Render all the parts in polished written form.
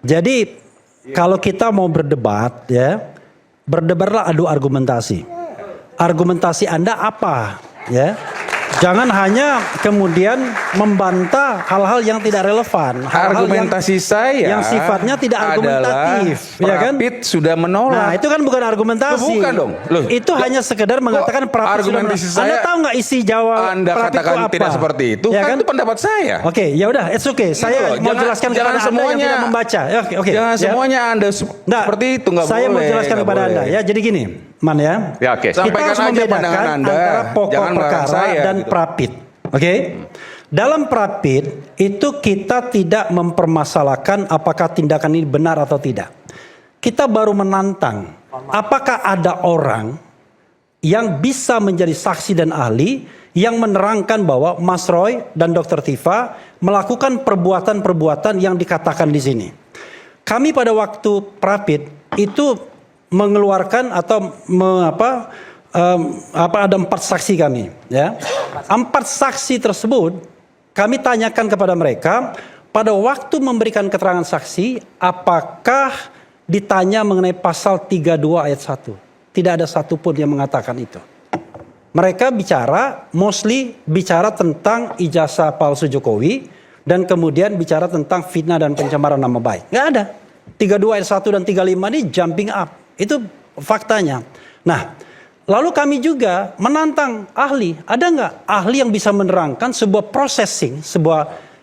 Jadi kalau kita mau berdebat ya, berdebatlah adu argumentasi. Argumentasi Anda apa ya? Jangan hanya kemudian membantah hal-hal yang tidak relevan. Argumentasi saya yang sifatnya tidak argumentatif, ya kan? Prapit sudah menolak. Nah, itu kan bukan argumentasi. Bukan dong. Itu hanya sekedar mengatakan Prapit sudah menolak. Anda tahu nggak isi jawab Anda Prapit katakan itu apa? tidak seperti itu, ya kan itu pendapat saya. Oke, ya udah, it's okay. Saya mau jelaskan kepada Anda yang tidak membaca. Oke. Jangan semuanya Anda seperti itu, nggak boleh. Saya mau jelaskan kepada Anda ya. Jadi gini, Man ya. Oke. Kita harus membedakan antara pokok perkara dan Prapit. Oke. Dalam Prapit itu kita tidak mempermasalahkan apakah tindakan ini benar atau tidak. Kita baru menantang apakah ada orang yang bisa menjadi saksi dan ahli yang menerangkan bahwa Mas Roy dan Dr. Tifa melakukan perbuatan-perbuatan yang dikatakan di sini. Kami pada waktu Prapit itu mengeluarkan atau ada 4 saksi kami ya. 4 saksi tersebut kami tanyakan kepada mereka pada waktu memberikan keterangan saksi apakah ditanya mengenai pasal 32 ayat 1. Tidak ada satupun yang mengatakan itu. Mereka mostly bicara tentang ijazah palsu Jokowi dan kemudian bicara tentang fitnah dan pencemaran nama baik. Nggak ada. 32 ayat 1 dan 35 ini jumping up. Itu faktanya. Nah, lalu kami juga menantang ahli. Ada nggak ahli yang bisa menerangkan sebuah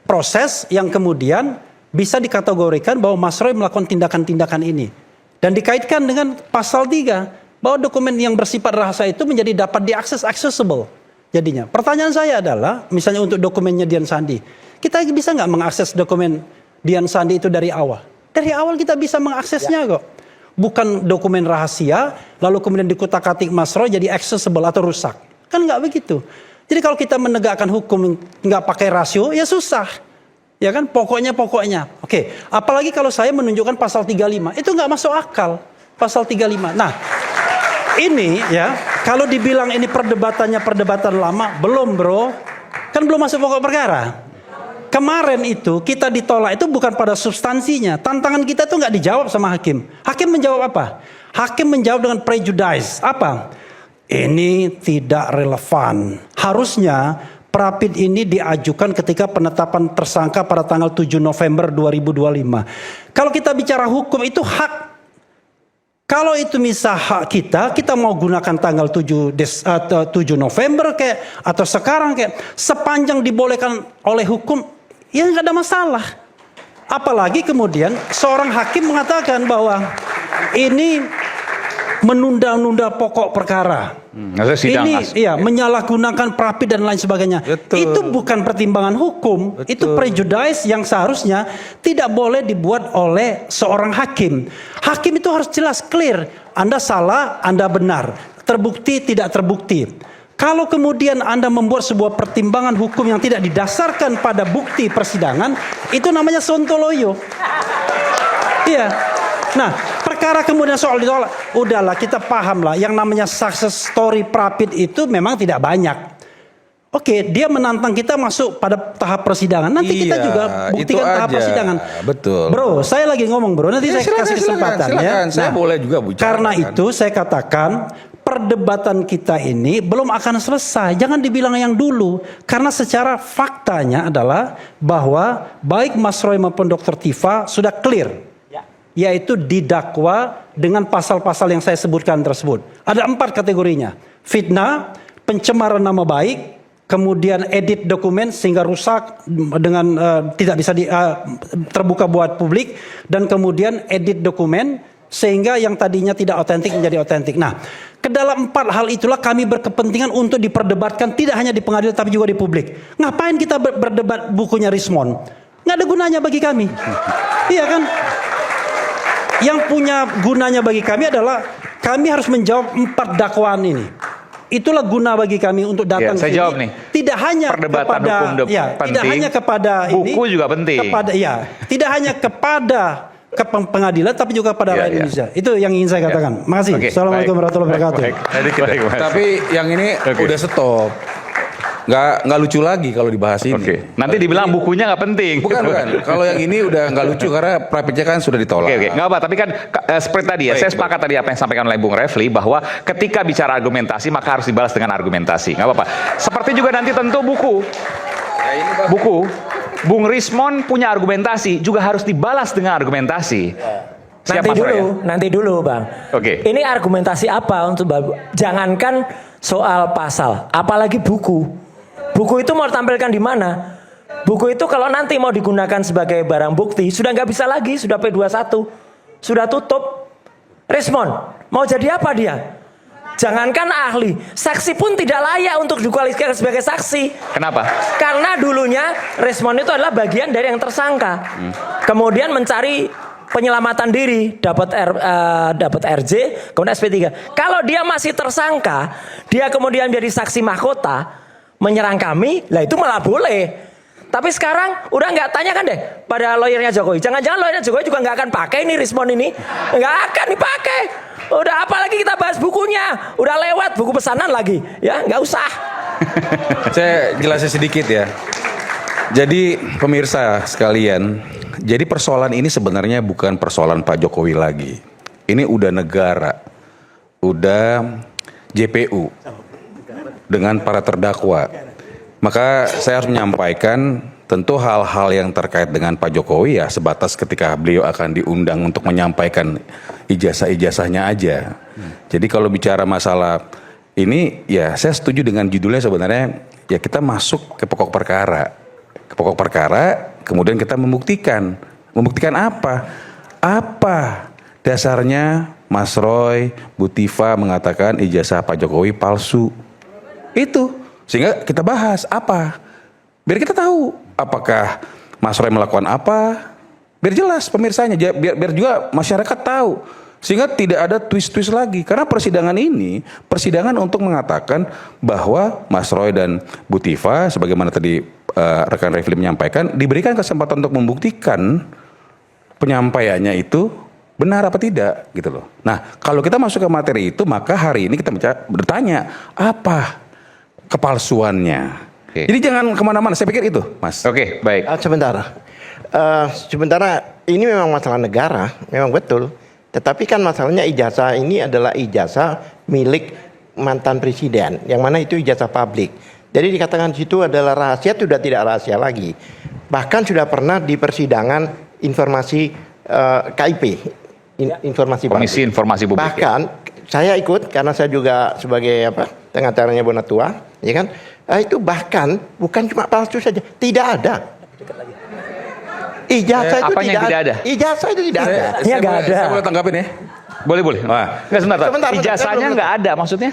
proses yang kemudian bisa dikategorikan bahwa Mas Roy melakukan tindakan-tindakan ini. Dan dikaitkan dengan pasal 3. Bahwa dokumen yang bersifat rahasia itu menjadi dapat diakses, accessible. Jadinya, pertanyaan saya adalah, misalnya untuk dokumennya Dian Sandi. Kita bisa nggak mengakses dokumen Dian Sandi itu dari awal? Dari awal kita bisa mengaksesnya kok. Bukan dokumen rahasia, lalu kemudian dikutak-katik Mas Roy jadi accessible atau rusak. Kan nggak begitu. Jadi kalau kita menegakkan hukum nggak pakai rasio, ya susah. Ya kan, pokoknya. Oke, apalagi kalau saya menunjukkan pasal 35, itu nggak masuk akal. Pasal 35. Nah, ini ya, kalau dibilang ini perdebatan lama, belum bro. Kan belum masuk pokok perkara. Kemarin itu kita ditolak itu bukan pada substansinya. Tantangan kita tuh nggak dijawab sama hakim. Hakim menjawab apa? Hakim menjawab dengan prejudice. Apa? Ini tidak relevan. Harusnya Prapit ini diajukan ketika penetapan tersangka pada tanggal 7 November 2025. Kalau kita bicara hukum itu hak. Kalau itu misal hak kita mau gunakan tanggal 7 November kayak atau sekarang kayak sepanjang dibolehkan oleh hukum, ya nggak ada masalah. Apalagi kemudian seorang hakim mengatakan bahwa ini menunda-nunda pokok perkara. Ini ya menyalahgunakan Prapit dan lain sebagainya. Betul. Itu bukan pertimbangan hukum, itu prejudice yang seharusnya tidak boleh dibuat oleh seorang hakim. Hakim itu harus jelas, clear. Anda salah, Anda benar. Terbukti, tidak terbukti. Kalau kemudian Anda membuat sebuah pertimbangan hukum yang tidak didasarkan pada bukti persidangan, itu namanya sontoloyo. Iya. Nah, perkara kemudian soal ditolak, udahlah kita paham lah yang namanya success story Prapit itu memang tidak banyak. Oke, dia menantang kita masuk pada tahap persidangan. Nanti kita juga buktikan tahap persidangan. Betul. Bro, saya lagi ngomong bro, nanti saya kasih kesempatan ya. Saya boleh juga bicara. Karena itu saya katakan perdebatan kita ini belum akan selesai. Jangan dibilang yang dulu. Karena secara faktanya adalah bahwa baik Mas Roy maupun Dr. Tifa sudah clear. Yaitu didakwa dengan pasal-pasal yang saya sebutkan tersebut. Ada 4 kategorinya. Fitnah, pencemaran nama baik, kemudian edit dokumen sehingga rusak dengan tidak bisa terbuka buat publik, dan kemudian edit dokumen sehingga yang tadinya tidak otentik menjadi otentik. Nah, ke dalam 4 hal itulah kami berkepentingan untuk diperdebatkan tidak hanya di pengadilan tapi juga di publik. Ngapain kita berdebat bukunya Rismond? Nggak ada gunanya bagi kami. Iya kan? Yang punya gunanya bagi kami adalah kami harus menjawab 4 dakwaan ini. Itulah guna bagi kami untuk datang saya jawab nih. Tidak hanya perdebatan kepada hukum tidak hanya kepada buku ini, juga penting. Tidak hanya kepada pengadilan tapi juga kepada rakyat Indonesia. Itu yang ingin saya katakan. Makasih. Assalamualaikum warahmatullahi wabarakatuh. Tapi yang ini udah stop. nggak lucu lagi kalau dibahas ini. Oke. Nanti dibilang bukunya nggak penting. Bukan. Kalau yang ini udah nggak lucu karena private kan sudah ditolak. Oke, nggak apa. Tapi kan seperti tadi ya, saya sepakat tadi apa yang disampaikan oleh Bung Refli bahwa ketika bicara argumentasi maka harus dibalas dengan argumentasi. Nggak apa-apa. Seperti juga nanti tentu buku. Bung Rismon punya argumentasi juga harus dibalas dengan argumentasi. Siap, Nanti dulu Bang. Oke. Ini argumentasi apa untuk jangankan soal pasal, apalagi buku. Buku itu mau ditampilkan di mana? Buku itu kalau nanti mau digunakan sebagai barang bukti sudah nggak bisa lagi, sudah P21, sudah tutup. Rismon mau jadi apa dia? Jangankan ahli, saksi pun tidak layak untuk dikualifikasi sebagai saksi. Kenapa? Karena dulunya Rismon itu adalah bagian dari yang tersangka. Kemudian mencari penyelamatan diri, dapat RJ, kemudian SP3. Kalau dia masih tersangka, dia kemudian menjadi saksi mahkota, menyerang kami, lah itu malah boleh. Tapi sekarang udah nggak, tanyakan deh pada lawyernya Jokowi. Jangan-jangan lawyernya Jokowi juga nggak akan pakai ini Rismon ini, nggak akan dipakai. Udah apalagi kita bahas bukunya, udah lewat buku pesanan lagi, ya nggak usah. Saya jelasin sedikit ya. Jadi pemirsa sekalian, jadi persoalan ini sebenarnya bukan persoalan Pak Jokowi lagi. Ini udah negara, udah JPU dengan para terdakwa. Maka saya harus menyampaikan tentu hal-hal yang terkait dengan Pak Jokowi ya sebatas ketika beliau akan diundang untuk menyampaikan ijazah-ijazahnya aja. Jadi kalau bicara masalah ini ya saya setuju dengan judulnya sebenarnya ya kita masuk ke pokok perkara. Ke pokok perkara kemudian kita membuktikan. Membuktikan apa? Apa dasarnya Mas Roy, Bu Tiva mengatakan ijazah Pak Jokowi palsu? Itu. Sehingga kita bahas apa? Biar kita tahu apakah Mas Roy melakukan apa? Biar jelas pemirsanya, biar juga masyarakat tahu. Sehingga tidak ada twist-twist lagi. Karena persidangan ini, persidangan untuk mengatakan bahwa Mas Roy dan Bu Tiva, sebagaimana tadi rekan Refli menyampaikan, diberikan kesempatan untuk membuktikan penyampaiannya itu benar apa tidak, gitu loh. Nah, kalau kita masuk ke materi itu, maka hari ini kita bertanya, apa kepalsuannya? Jadi jangan kemana-mana, saya pikir itu, Mas. Oke, baik. Sementara ini memang masalah negara, memang betul. Tetapi kan masalahnya ijazah ini adalah ijazah milik mantan presiden, yang mana itu ijazah publik. Jadi dikatakan situ adalah rahasia, sudah tidak rahasia lagi. Bahkan sudah pernah di persidangan informasi KIP, informasi Komisi Informasi Publik. Bahkan saya ikut karena saya juga sebagai pengacaranya Bonatua, ya kan? Itu bahkan bukan cuma palsu saja, tidak ada. Ijazah itu tidak ada. Ijazah itu tidak ada. Ya nggak ada. Saya boleh tanggapin ya? Boleh. Nggak sebentar. Ijazahnya nggak ada maksudnya?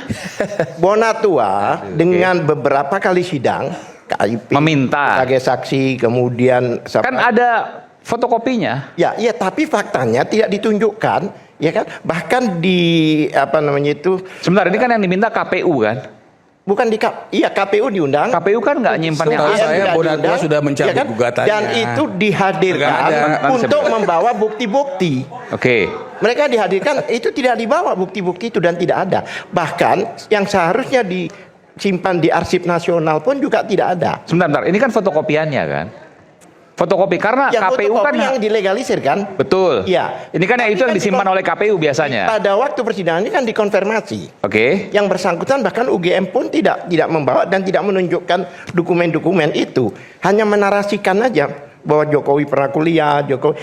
Bonatua dengan beberapa kali sidang, KIP meminta sebagai saksi, kemudian kan ada fotokopinya. Ya, tapi faktanya tidak ditunjukkan, ya kan? Bahkan di Sebentar, ini kan yang diminta KPU kan? Bukan KPU diundang. KPU kan nggak nyimpan yang asli. Saya Bonatua sudah mencabut ya kan? gugatannya. Dan itu dihadirkan untuk membawa bukti-bukti. Oke. Mereka dihadirkan, itu tidak dibawa bukti-bukti itu dan tidak ada. Bahkan yang seharusnya disimpan di arsip nasional pun juga tidak ada. Sebentar, ini kan fotokopiannya kan? Fotokopi karena yang KPU kan yang dilegalisir kan? Betul. Iya. Ini kan yang itu yang disimpan oleh KPU biasanya. Pada waktu persidangan ini kan dikonfirmasi. Oke. Yang bersangkutan bahkan UGM pun tidak membawa dan tidak menunjukkan dokumen-dokumen itu. Hanya menarasikan aja bahwa Jokowi pernah kuliah, Jokowi.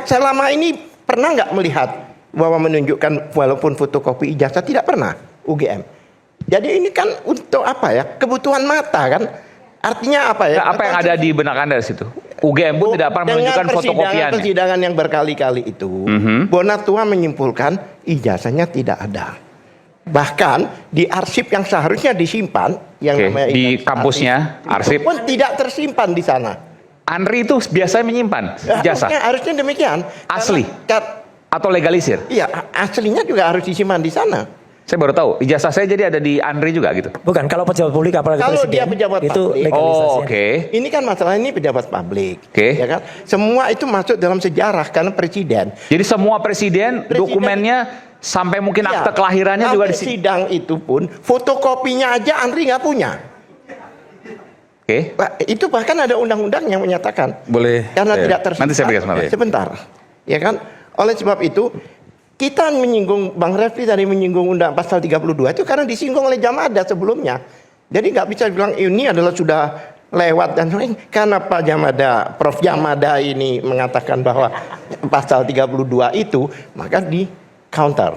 Selama ini pernah nggak melihat bahwa menunjukkan walaupun fotokopi ijazah, tidak pernah UGM. Jadi ini kan untuk apa ya? Kebutuhan mata kan? Artinya apa ya? Apa yang ada di benak Anda di situ? UGM pun tidak pernah menunjukkan fotokopiannya. Persidangan yang berkali-kali itu, Bonatua menyimpulkan ijazahnya tidak ada. Bahkan di arsip yang seharusnya disimpan, yang namanya di kampusnya, arsip pun tidak tersimpan di sana. Andri itu biasanya menyimpan ijazah. Harusnya demikian. Asli atau legalisir? Iya, aslinya juga harus disimpan di sana. Saya baru tahu, ijazah saya jadi ada di Andri juga gitu. Bukan, kalau pejabat publik apalagi kalau presiden, dia pejabat itu publik. legalisasi. Oke. Ini kan masalah ini pejabat publik. Ya kan? Semua itu masuk dalam sejarah karena presiden. Jadi semua presiden dokumennya sampai mungkin akte kelahirannya juga di sidang itu pun fotokopinya aja Andri nggak punya. Oke. Itu bahkan ada undang-undang yang menyatakan. Boleh. Karena tidak tersifat. Nanti saya berikan sebentar. Sebentar. Ya kan? Oleh sebab itu, kita menyinggung, Bang Refli tadi menyinggung undang pasal 32 itu karena disinggung oleh Jamada sebelumnya. Jadi nggak bisa bilang ini adalah sudah lewat dan lain. Karena Pak Jamada, Prof. Jamada ini mengatakan bahwa pasal 32 itu, maka di counter.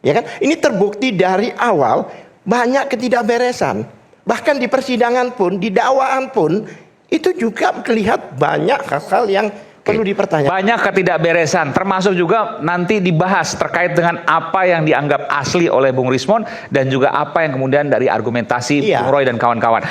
Ya kan? Ini terbukti dari awal banyak ketidakberesan. Bahkan di persidangan pun, di dakwaan pun, itu juga terlihat banyak hal-hal yang perlu dipertanyakan. Banyak ketidakberesan, termasuk juga nanti dibahas terkait dengan apa yang dianggap asli oleh Bung Rismon dan juga apa yang kemudian dari argumentasi Iya. Bung Roy dan kawan-kawan.